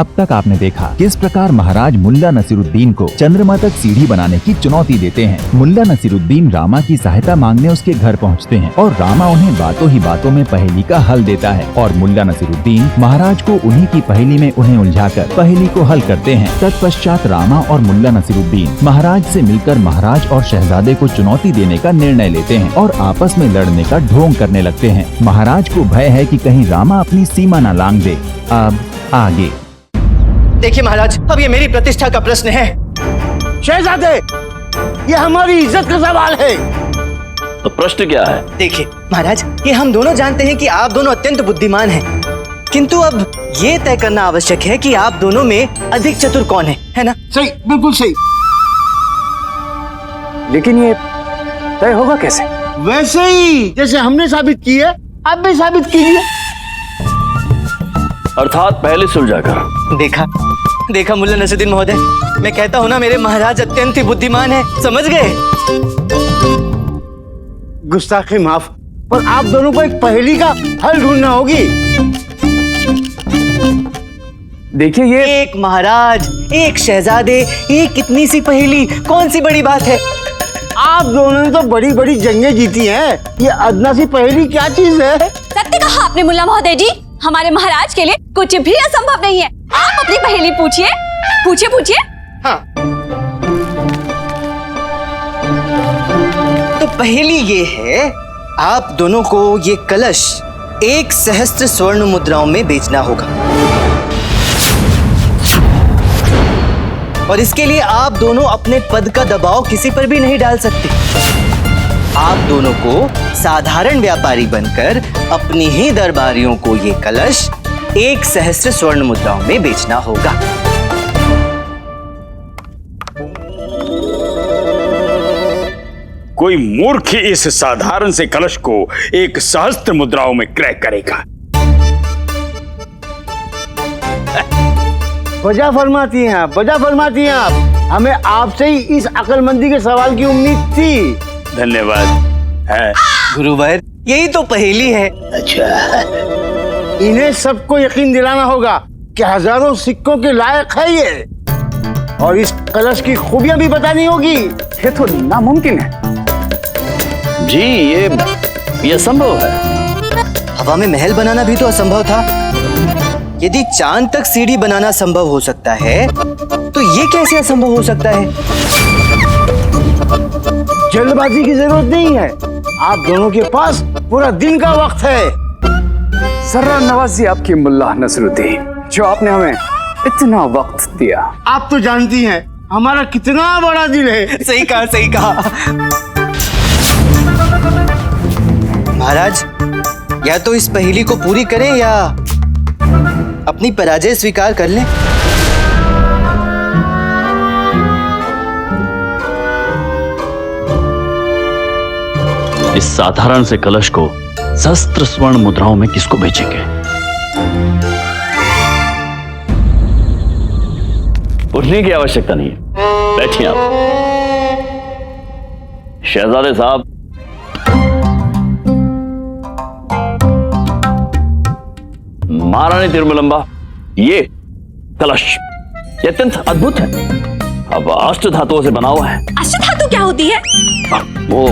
अब तक आपने देखा किस प्रकार महाराज मुल्ला नसीरुद्दीन को चंद्रमा तक सीढ़ी बनाने की चुनौती देते हैं। मुल्ला नसीरुद्दीन रामा की सहायता मांगने उसके घर पहुंचते हैं और रामा उन्हें बातों ही बातों में पहेली का हल देता है और मुल्ला नसीरुद्दीन महाराज को उन्हीं की पहेली में उन्हें उलझाकर पहेली को हल करते हैं। तत्पश्चात रामा और मुल्ला नसीरुद्दीन महाराज से मिलकर महाराज और शहजादे को चुनौती देने का निर्णय लेते हैं और आपस में लड़ने का ढोंग करने लगते हैं। महाराज को भय है कि कहीं रामा अपनी सीमा न लांघ दे। अब आगे देखिए महाराज, अब ये मेरी प्रतिष्ठा का प्रश्न है। शहजादे, ये हमारी इज्जत का सवाल है। तो प्रश्न क्या है? देखिए महाराज, ये हम दोनों जानते हैं कि आप दोनों अत्यंत बुद्धिमान हैं, किंतु अब ये तय करना आवश्यक है कि आप दोनों में अधिक चतुर कौन है ना? सही, बिल्कुल सही। लेकिन ये तय होगा कैसे? वैसे ही जैसे हमने साबित की है, आप भी साबित कीजिए। अर्थात पहले सुलझा कर। देखा मुल्ला नसीरुद्दीन महोदय, मैं कहता हूँ ना, मेरे महाराज अत्यंत ही बुद्धिमान है, समझ गए? गुस्ताखी माफ, पर आप दोनों को एक पहेली का हल ढूंढना होगी। देखिए ये एक महाराज, एक शहजादे, एक इतनी सी पहेली, कौन सी बड़ी बात है? आप दोनों ने तो बड़ी बड़ी जंगें जीती हैं, ये अदना सी पहेली क्या चीज है? सत्य कहा आपने मुल्ला महोदय जी, हमारे महाराज के लिए कुछ भी असंभव नहीं है। आप अपनी पहेली पूछिए। हाँ, तो पहेली ये है, आप दोनों को ये कलश 1 सहस्त्र स्वर्ण मुद्राओं में बेचना होगा और इसके लिए आप दोनों अपने पद का दबाव किसी पर भी नहीं डाल सकते। आप दोनों को साधारण व्यापारी बनकर अपनी ही दरबारियों को ये कलश 1 सहस्त्र स्वर्ण मुद्राओं में बेचना होगा। कोई मूर्ख इस साधारण से कलश को 1 सहस्त्र मुद्राओं में क्रय करेगा। वजह फरमाती हैं आप। हमें आपसे ही इस अक्लमंदी के सवाल की उम्मीद थी। धन्यवाद है गुरुवर, यही तो पहेली है। अच्छा, इन्हें सबको यकीन दिलाना होगा कि हजारों सिक्कों के लायक है ये, और इस कलश की खूबियां भी बतानी होगी। ये तो नामुमकिन है जी, ये असंभव है। हवा में महल बनाना भी तो असंभव था। यदि चांद तक सीढ़ी बनाना संभव हो सकता है, तो ये कैसे असंभव हो सकता है? जल्दबाजी की जरूरत नहीं है, आप दोनों के पास पूरा दिन का वक्त है। सर्रा नवाजी आपकी मुल्ला नसीरुद्दीन, जो आपने हमें इतना वक्त दिया। आप तो जानती हैं हमारा कितना बड़ा दिल है। सही कहा। महाराज, या तो इस पहेली को पूरी करें या अपनी पराजय स्वीकार कर लें। इस साधारण से कलश को सहस्त्र स्वर्ण मुद्राओं में किसको बेचेंगे? उठने की आवश्यकता नहीं है, बैठिए आप। शहजादे साहब, महारानी तिरुमलंबा, ये कलश ये अत्यंत अद्भुत है। अब अष्ट धातुओं से बना हुआ है। अष्ट धातु क्या होती है? वो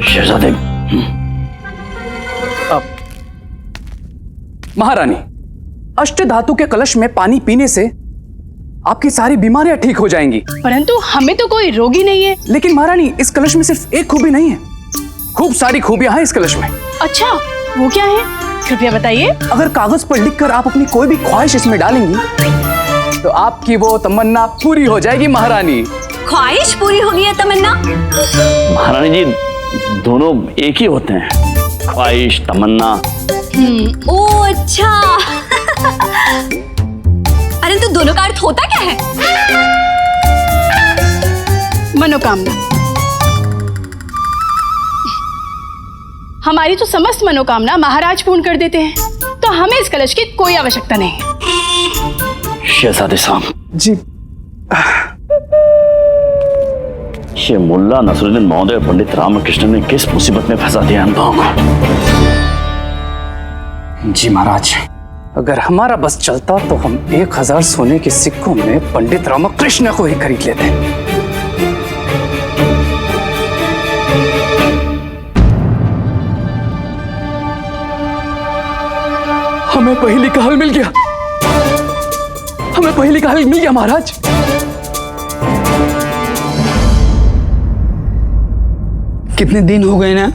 शहजादे, अब महारानी, अष्ट धातु के कलश में पानी पीने से आपकी सारी बीमारियां ठीक हो जाएंगी। परंतु हमें तो कोई रोग ही नहीं है। लेकिन महारानी, इस कलश में सिर्फ एक खूबी नहीं है, खूब सारी खूबियां हैं इस कलश में। अच्छा, वो क्या है? कृपया बताइए। अगर कागज पर लिखकर आप अपनी कोई भी ख्वाहिश इसमें डालेंगी तो आपकी वो तमन्ना पूरी हो जाएगी महारानी। ख्वाहिश पूरी होगी या तमन्ना? महारानी जी, दोनों एक ही होते हैं, ख्वाहिश तमन्ना। ओ अच्छा। परंतु दोनों का अर्थ होता क्या है? मनोकामना। हमारी तो समस्त मनोकामना महाराज पूर्ण कर देते हैं, तो हमें इस कलश की कोई आवश्यकता नहीं है। शहजादे साहब जी, ये मुल्ला नसरुद्दीन महोदय और पंडित रामकृष्ण ने किस मुसीबत में फंसा दिया अनुभव को। जी महाराज, अगर हमारा बस चलता तो हम 1000 सोने के सिक्कों में पंडित रामकृष्ण को ही खरीद लेते। हमें पहेली का हल मिल गया, हमें पहेली का हल मिल गया महाराज। कितने दिन हो गए ना,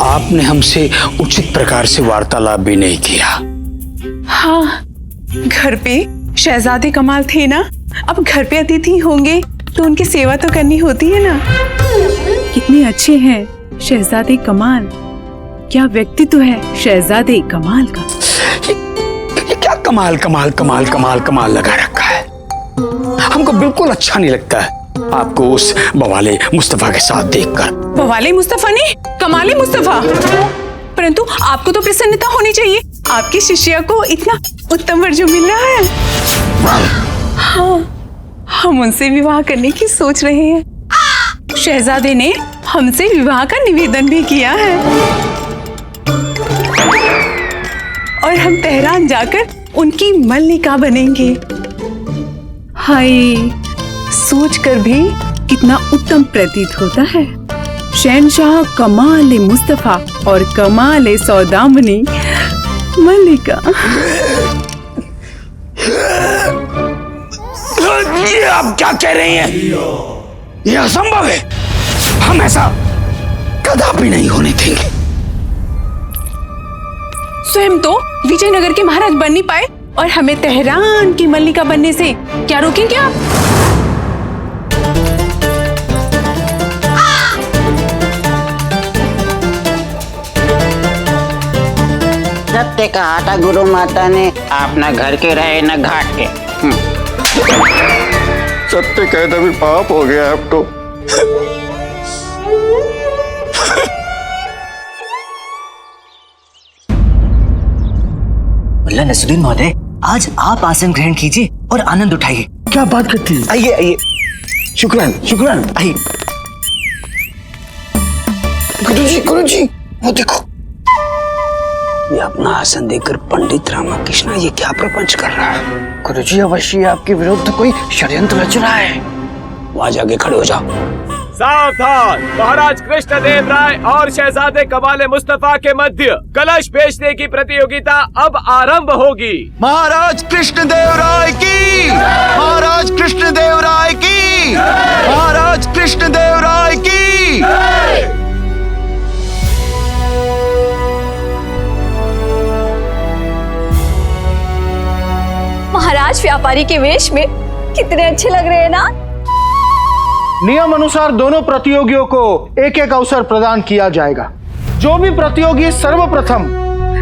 आपने हमसे उचित प्रकार से वार्तालाप भी नहीं किया। हाँ, घर पे शहजादे कमाल थे ना, अब घर पे अतिथि होंगे तो उनकी सेवा तो करनी होती है ना। कितने अच्छे हैं शहजादे कमाल, क्या व्यक्तित्व है शहजादे कमाल का। ये क्या कमाल कमाल कमाल कमाल कमाल लगा रखा है, हमको बिल्कुल अच्छा नहीं लगता है आपको उस बवाले मुस्तफा के साथ देखकर। बवाले मुस्तफा नहीं, कमाले मुस्तफा। परंतु आपको तो प्रसन्नता होनी चाहिए, आपकी शिष्या को इतना उत्तम वर जो मिल रहा है। हाँ, हम उनसे विवाह करने की सोच रहे हैं। शहजादे ने हमसे विवाह का निवेदन भी किया है और हम तेहरान जाकर उनकी मल्लिका बनेंगे। हाय, सोचकर भी कितना उत्तम प्रतीत होता है। शहनशाह कमाल मुस्तफा और कमाल सौदामनी मल्लिका। ये आप क्या कह रही हैं? ये असंभव है, हम ऐसा कदापि नहीं होने देंगे। स्वयं तो विजयनगर के महाराज बन नहीं पाए और हमें तेहरान की मल्लिका बनने से क्या रोकेंगे आप? सत्य कहा था गुरु माता ने, आप न घर के रहे न घाट के। सत्य कहना भी पाप हो गया अब तो। मुल्ला नसरुद्दीन महोदय, आज आप आसन ग्रहण कीजिए और आनंद उठाइए। क्या बात करती है? आइए आइए। शुक्रान शुक्रान। आइए। गुरुजी, वो देखो, ये अपना आसन देकर पंडित रामकृष्ण ये क्या प्रपंच कर रहा है? गुरुजी, अवश्य आपके विरुद्ध कोई षड्यंत्र रच रहा है। वहां जाके खड़े हो जाओ। सावधान, महाराज कृष्णदेव राय और शहजादे कमाल मुस्तफा के मध्य कलश बेचने की प्रतियोगिता अब आरंभ होगी। महाराज कृष्णदेव राय की, महाराज कृष्णदेव राय की, महाराज कृष्णदेव राय की। महाराज व्यापारी के वेश में कितने अच्छे लग रहे हैं ना। नियम अनुसार दोनों प्रतियोगियों को एक एक अवसर प्रदान किया जाएगा। जो भी प्रतियोगी सर्वप्रथम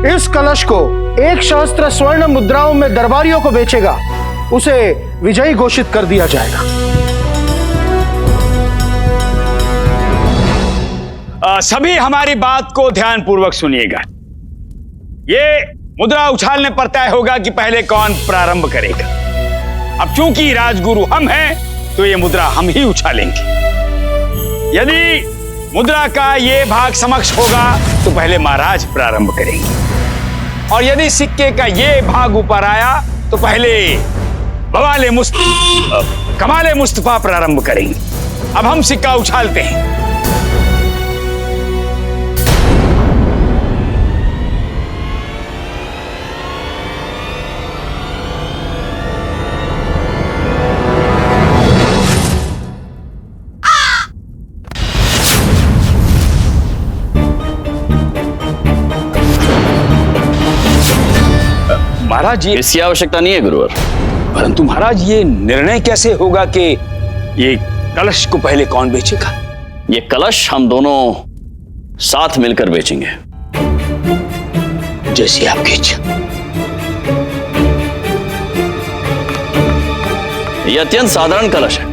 इस कलश को 1 सहस्त्र स्वर्ण मुद्राओं में दरबारियों को बेचेगा, उसे विजयी घोषित कर दिया जाएगा। सभी हमारी बात को ध्यान पूर्वक सुनिएगा। ये मुद्रा उछालने पर तय होगा कि पहले कौन प्रारंभ करेगा। अब चूंकि राजगुरु हम हैं, तो ये मुद्रा हम ही उछालेंगे। यदि मुद्रा का ये भाग समक्ष होगा तो पहले महाराज प्रारंभ करेंगे, और यदि सिक्के का ये भाग ऊपर आया तो पहले कमाले मुस्तफा प्रारंभ करेंगे। अब हम सिक्का उछालते हैं। महाराज, ये इसकी आवश्यकता नहीं है गुरुवर। परंतु महाराज, ये निर्णय कैसे होगा कि ये कलश को पहले कौन बेचेगा? ये कलश हम दोनों साथ मिलकर बेचेंगे। जैसी आपकी इच्छा। ये अत्यंत साधारण कलश है,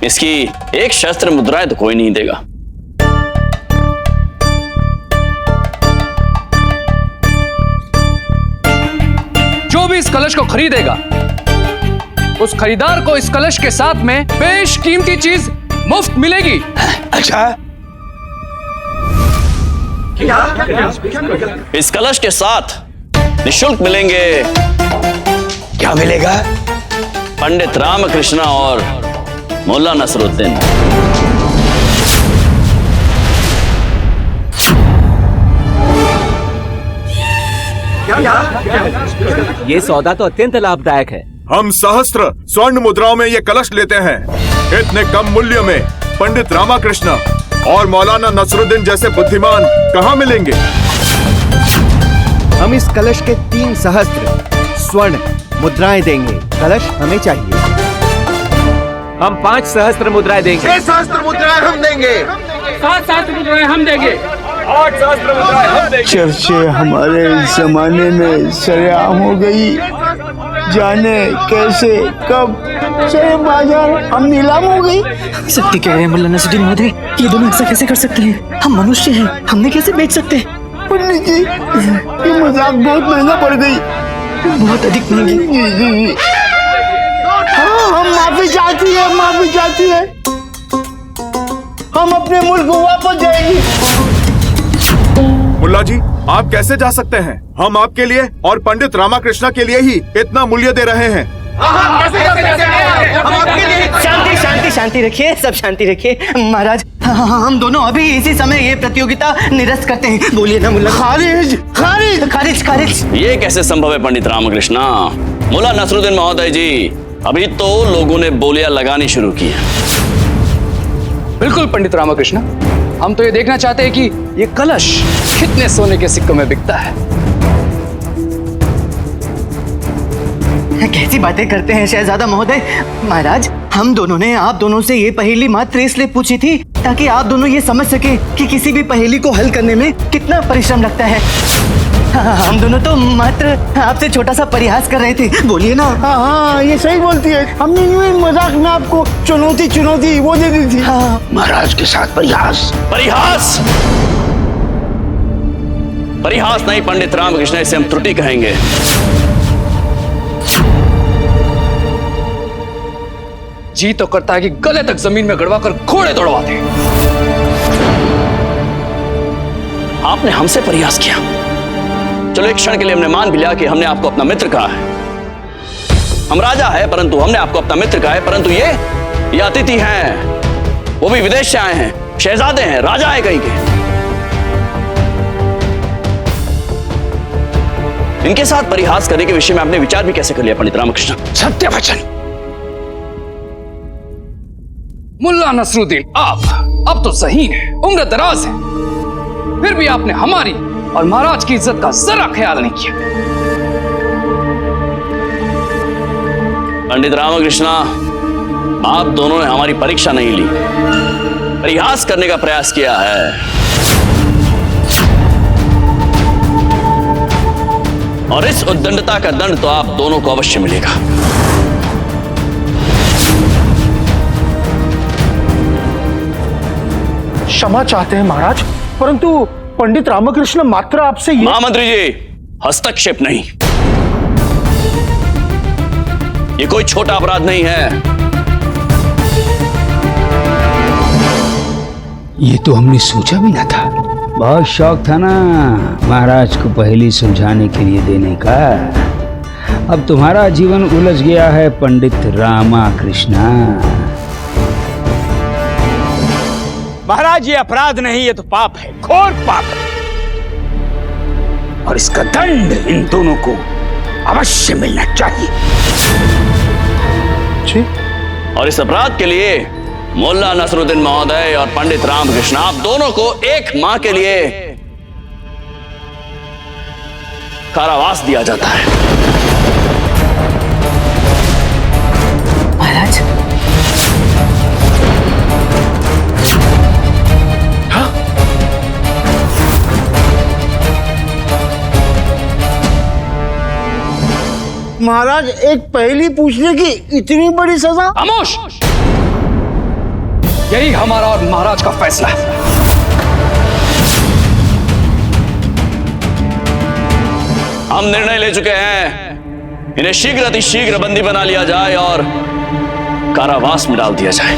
इसकी 1 सहस्त्र मुद्राएं तो कोई नहीं देगा। जो भी इस कलश को खरीदेगा, उस खरीदार को इस कलश के साथ में बेशकीमती चीज मुफ्त मिलेगी। अच्छा, इस कलश के साथ निःशुल्क मिलेंगे। क्या मिलेगा? पंडित रामकृष्ण और मुल्ला नसरुद्दीन। ये सौदा तो अत्यंत लाभदायक है। हम सहस्त्र स्वर्ण मुद्राओं में ये कलश लेते हैं। इतने कम मूल्य में पंडित रामकृष्ण और मौलाना नसरुद्दीन जैसे बुद्धिमान कहाँ मिलेंगे? हम इस कलश के 3 सहस्त्र स्वर्ण मुद्राएं देंगे। कलश हमें चाहिए। हम 5 सहस्त्र मुद्राएं देंगे। 6 सहस्त्र मुद्राएं हम देंगे। 7 सहस्त्र मुद्राएं हम देंगे। 8 सहस्त्र मुद्राएं हम देंगे। चर्चे हमारे जमाने में सरेआम हो गई। जाने कैसे कब शेयर बाजार हम नीलाम हो गई। सत्य कह रहे हैं मुल्ला नसरुद्दीन महोदय, ये दोनों ऐसा कैसे कर सकते हैं? हम मनुष्य हैं, हमने कैसे बेच सकते हैं? पंडित जी, ये मजाक बहुत महंगा पड़ गई। बहुत अधिक महंगी। हाँ, हम माफी चाहती है, माफी चाहती है। हम अपने मुल्क को वापस जाएंगे। मुल्ला जी, आप कैसे जा सकते हैं? हम आपके लिए और पंडित रामकृष्ण के लिए ही इतना मूल्य दे रहे हैं। शांति शांति शांति रखिए, सब शांति रखिए। महाराज, हम दोनों अभी इसी समय ये प्रतियोगिता निरस्त करते हैं। बोलिए ना मुल्ला। खारिज खारिज खारिज खारिज। ये कैसे संभव है पंडित रामकृष्ण? मुल्ला नसरुद्दीन महोदय जी, अभी तो लोगों ने बोलियां लगानी शुरू की है। बिल्कुल पंडित रामकृष्ण, हम तो ये देखना चाहते हैं कि ये कलश कितने सोने के सिक्कों में बिकता है। कैसी बातें करते हैं शहजादा महोदय। महाराज, हम दोनों ने आप दोनों से ये पहेली मात्र इसलिए पूछी थी ताकि आप दोनों ये समझ सके कि किसी भी पहेली को हल करने में कितना परिश्रम लगता है। हम दोनों तो मात्र आपसे छोटा सा परिहास कर रहे थे। बोलिए ना। हाँ, ये सही बोलती है। हमने यूं ही मजाक में आपको चुनौती वो दे दी थी। हाँ। महाराज के साथ परिहास। परिहास परिहास नहीं पंडित रामकृष्ण, इसे हम त्रुटि कहेंगे। जी तो करता है कि गले तक जमीन में गड़वा कर घोड़े दौड़वा दे। आपने हमसे परिहास किया। चलो एक क्षण के लिए हमने मान भी लिया कि हमने आपको अपना मित्र कहा है। हम राजा है परंतु हमने आपको अपना मित्र कहा है, परंतु ये अतिथि हैं, वो भी विदेश से आए हैं, शहजादे हैं, राजा है कहीं के। इनके साथ परिहास करने के विषय में आपने विचार भी कैसे कर लिया पंडित रामकृष्ण? सत्य वचन। मुल्ला नसरुद्दीन, आप अब तो ज़हीन है, उम्र दराज है, फिर भी आपने हमारी और महाराज की इज्जत का जरा ख्याल नहीं किया। पंडित रामकृष्ण, आप दोनों ने हमारी परीक्षा नहीं ली, परिहास करने का प्रयास किया है। और इस उद्दंडता का दंड तो आप दोनों को अवश्य मिलेगा। क्षमा चाहते हैं महाराज, परंतु पंडित रामकृष्ण मात्र आपसे ये। महामंत्री जी, हस्तक्षेप नहीं। ये कोई छोटा अपराध नहीं है। ये तो हमने सोचा भी ना था। बहुत शौक था ना महाराज को पहेली सुलझाने के लिए देने का। अब तुम्हारा जीवन उलझ गया है पंडित रामकृष्ण। महाराज, ये अपराध नहीं, ये तो पाप है, घोर पाप है। और इसका दंड इन दोनों को अवश्य मिलना चाहिए। और इस अपराध के लिए मुल्ला नसरुद्दीन महोदय और पंडित रामकृष्ण, आप दोनों को 1 माह के लिए कारावास दिया जाता है। महाराज, महाराज, एक पहेली पूछने की इतनी बड़ी सजा? खामोश! यही हमारा और महाराज का फैसला है। हम निर्णय ले चुके हैं, इन्हें शीघ्र अतिशीघ्र बंदी बना लिया जाए और कारावास में डाल दिया जाए।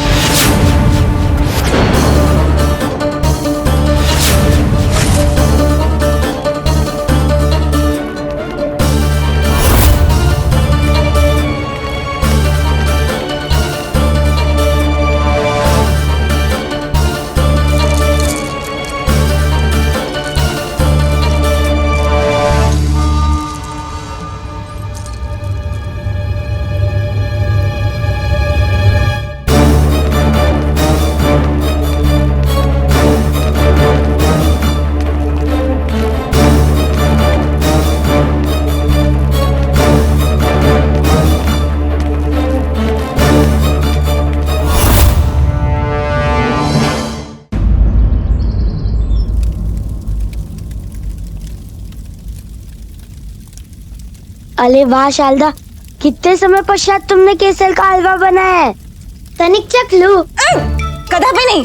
अरे वाह शारदा, कितने समय पश्चात तुमने केसर का हलवा बनाया है। तनिक चख लो। कदापि नहीं,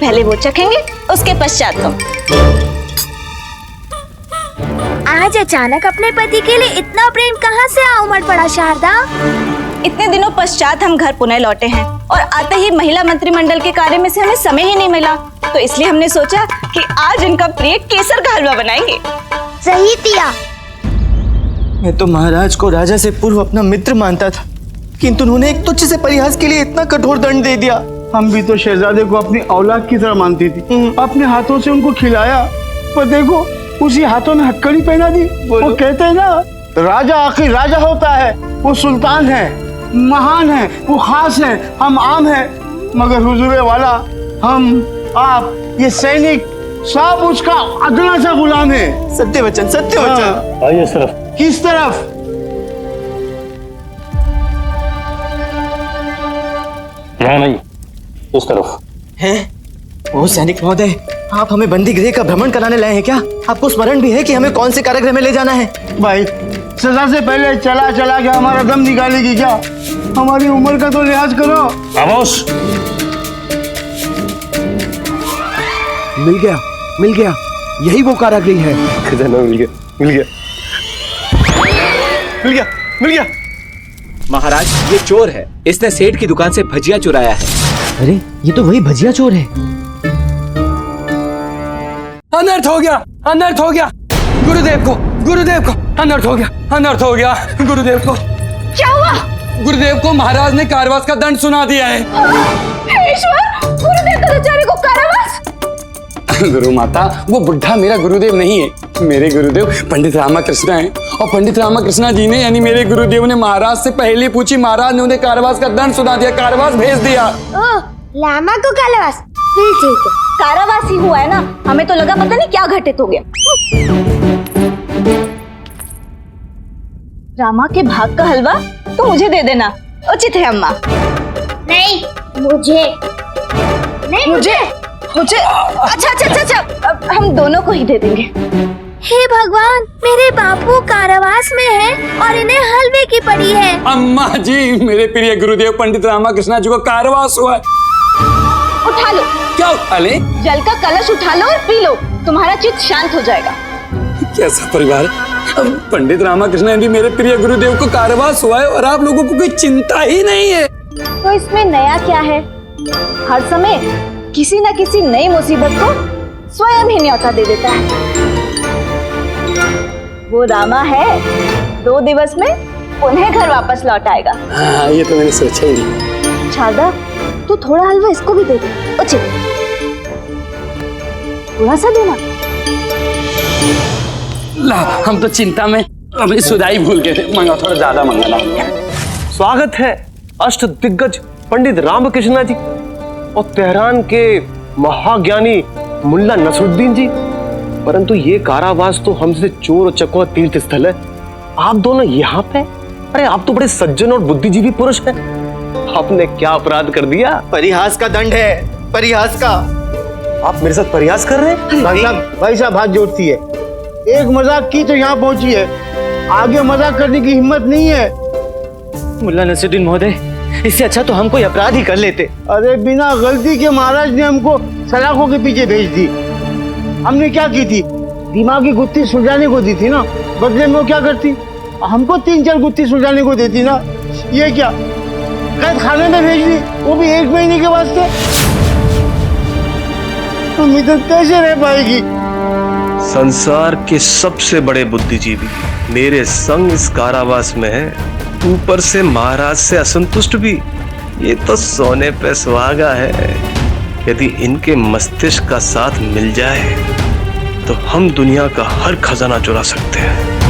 पहले वो चखेंगे उसके पश्चात तुम। आज अचानक अपने पति के लिए इतना प्रेम कहाँ से आ उमड़ पड़ा शारदा? इतने दिनों पश्चात हम घर पुनः लौटे हैं और आते ही महिला मंत्रिमंडल के कार्य में से हमें समय ही नहीं मिला, तो इसलिए हमने सोचा कि आज इनका प्रिय केसर का हलवा बनाएंगे। सही दिया। मैं तो महाराज को राजा से पूर्व अपना मित्र मानता था, किंतु उन्होंने एक तुच्छ से परिहास के लिए इतना कठोर दंड दे दिया। हम भी तो शहजादे को अपनी औलाद की तरह मानती थी, अपने हाथों से उनको खिलाया, पर देखो उसी हाथों में हथकड़ी पहना दी। वो कहते हैं ना, राजा आखिर राजा होता है, वो सुल्तान है, महान है, वो खास है, हम आम है, मगर हुजूर वाला हम आप ये सैनिक सब उसका अदना सा गुलाम है। सत्य वचन, सत्य वचन। आइए इस तरफ। किस तरफ? यहाँ नहीं, उस तरफ है। ओ सैनिक महोदय, आप हमें बंदी गृह का भ्रमण कराने लाए हैं क्या? आपको स्मरण भी है कि हमें कौन से कारागृह में ले जाना है? भाई, सजा से पहले चला चला के हमारा दम निकालेगी क्या? हमारी उम्र का तो लिहाज करो। खामोश। मिल गया, मिल गया, यही वो कारागृह है। खजाना मिल गया, मिल गया, मिल गया, मिल गया। महाराज, ये चोर है, इसने सेठ की दुकान से भजिया चुराया है। अरे ये तो वही भजिया चोर है। अनर्थ हो गया, अनर्थ हो गया, गुरुदेव को अनर्थ हो गया, अनर्थ हो गया। गुरुदेव को क्या हुआ? गुरुदेव को महाराज ने कारावास का दंड सुना दिया है। ईश्वर, गुरुदेव का बेचारे को कारावास? गुरु माता, वो बुढ़ा मेरा गुरुदेव नहीं है, मेरे गुरुदेव पंडित रामाकृष्ण हैं, और पंडित रामाकृष्ण जी ने यानी मेरे गुरुदेव ने महाराज से पहले पूछी, महाराज ने उन्हें कारावास का दंड सुना दिया, कारावास भेज दिया। ओह, लामा को कारावास? फिर ठीक है। कारावास ही हुआ है ना, हमें तो लगा पता नहीं क्या घटित हो गया। रामा के भाग का हलवा तो मुझे दे देना, उचित है अम्मा। नहीं, मुझे। नहीं, मुझे अच्छा, अब हम दोनों को ही दे देंगे। हे भगवान, मेरे बापू कारावास में हैं और इन्हें हलवे की पड़ी है। अम्मा जी, मेरे प्रिय गुरुदेव पंडित रामाकृष्ण जी को कारावास हुआ है। उठा लो। क्या उठा ले? जल का कलश उठा लो और पी लो, तुम्हारा चित्त शांत हो जाएगा। कैसा परिवार? अब पंडित रामाकृष्ण जी मेरे प्रिय गुरुदेव को कारावास हुआ है और आप लोगों को कोई चिंता ही नहीं है। तो इसमें नया क्या है? हर समय किसी न किसी नई मुसीबत को स्वयं ही न्योता दे देता है। वो रामा है, 2 दिवस में उन्हें घर वापस लौट आएगा। हाँ, ये तो मैंने सोचा ही नहीं। शारदा, तू थोड़ा हलवा इसको भी दे दे, उचित। थोड़ा सा देना। ला, हम तो चिंता में अपनी सुधाई भूल गए थे, मंगा थोड़ा ज्यादा मंगाना। स्वागत है अष्ट दिग्गज पंडित रामकृष्ण जी और तेहरान के महाज्ञानी मुल्ला नसरुद्दीन जी। परंतु ये कारावास तो हमसे चोर और चकोर तीर्थ स्थल है, आप दोनों यहाँ पे? अरे आप तो बड़े सज्जन और बुद्धिजीवी पुरुष हैं, आपने क्या अपराध कर दिया? परिहास का दंड है, परिहास का। आप मेरे साथ परिहास कर रहे हैं? भाई साहब हाथ जोड़ती है। एक मजाक की तो यहाँ पहुंची है, आगे मजाक करने की हिम्मत नहीं है। मुल्ला नसरुद्दीन महोदय, इससे अच्छा तो हम कोई अपराध ही कर लेते। अरे बिना गलती के महाराज ने हमको सलाखों के पीछे भेज दी। हमने क्या की थी? दिमागी गुत्थी सुलझाने को दी थी ना, बदले में वो क्या करती? हमको 3-4 गुत्थी सुलझाने को देती ना। ये क्या कैद खाने में भेज दी, वो भी 1 महीने के वास्ते? तुम इधर कैसे रह पाएगी? संसार के सबसे बड़े बुद्धिजीवी मेरे संग इस कारावास में है, ऊपर से महाराज से असंतुष्ट भी। ये तो सोने पे सुहागा है। यदि इनके मस्तिष्क का साथ मिल जाए तो हम दुनिया का हर खजाना चुरा सकते हैं।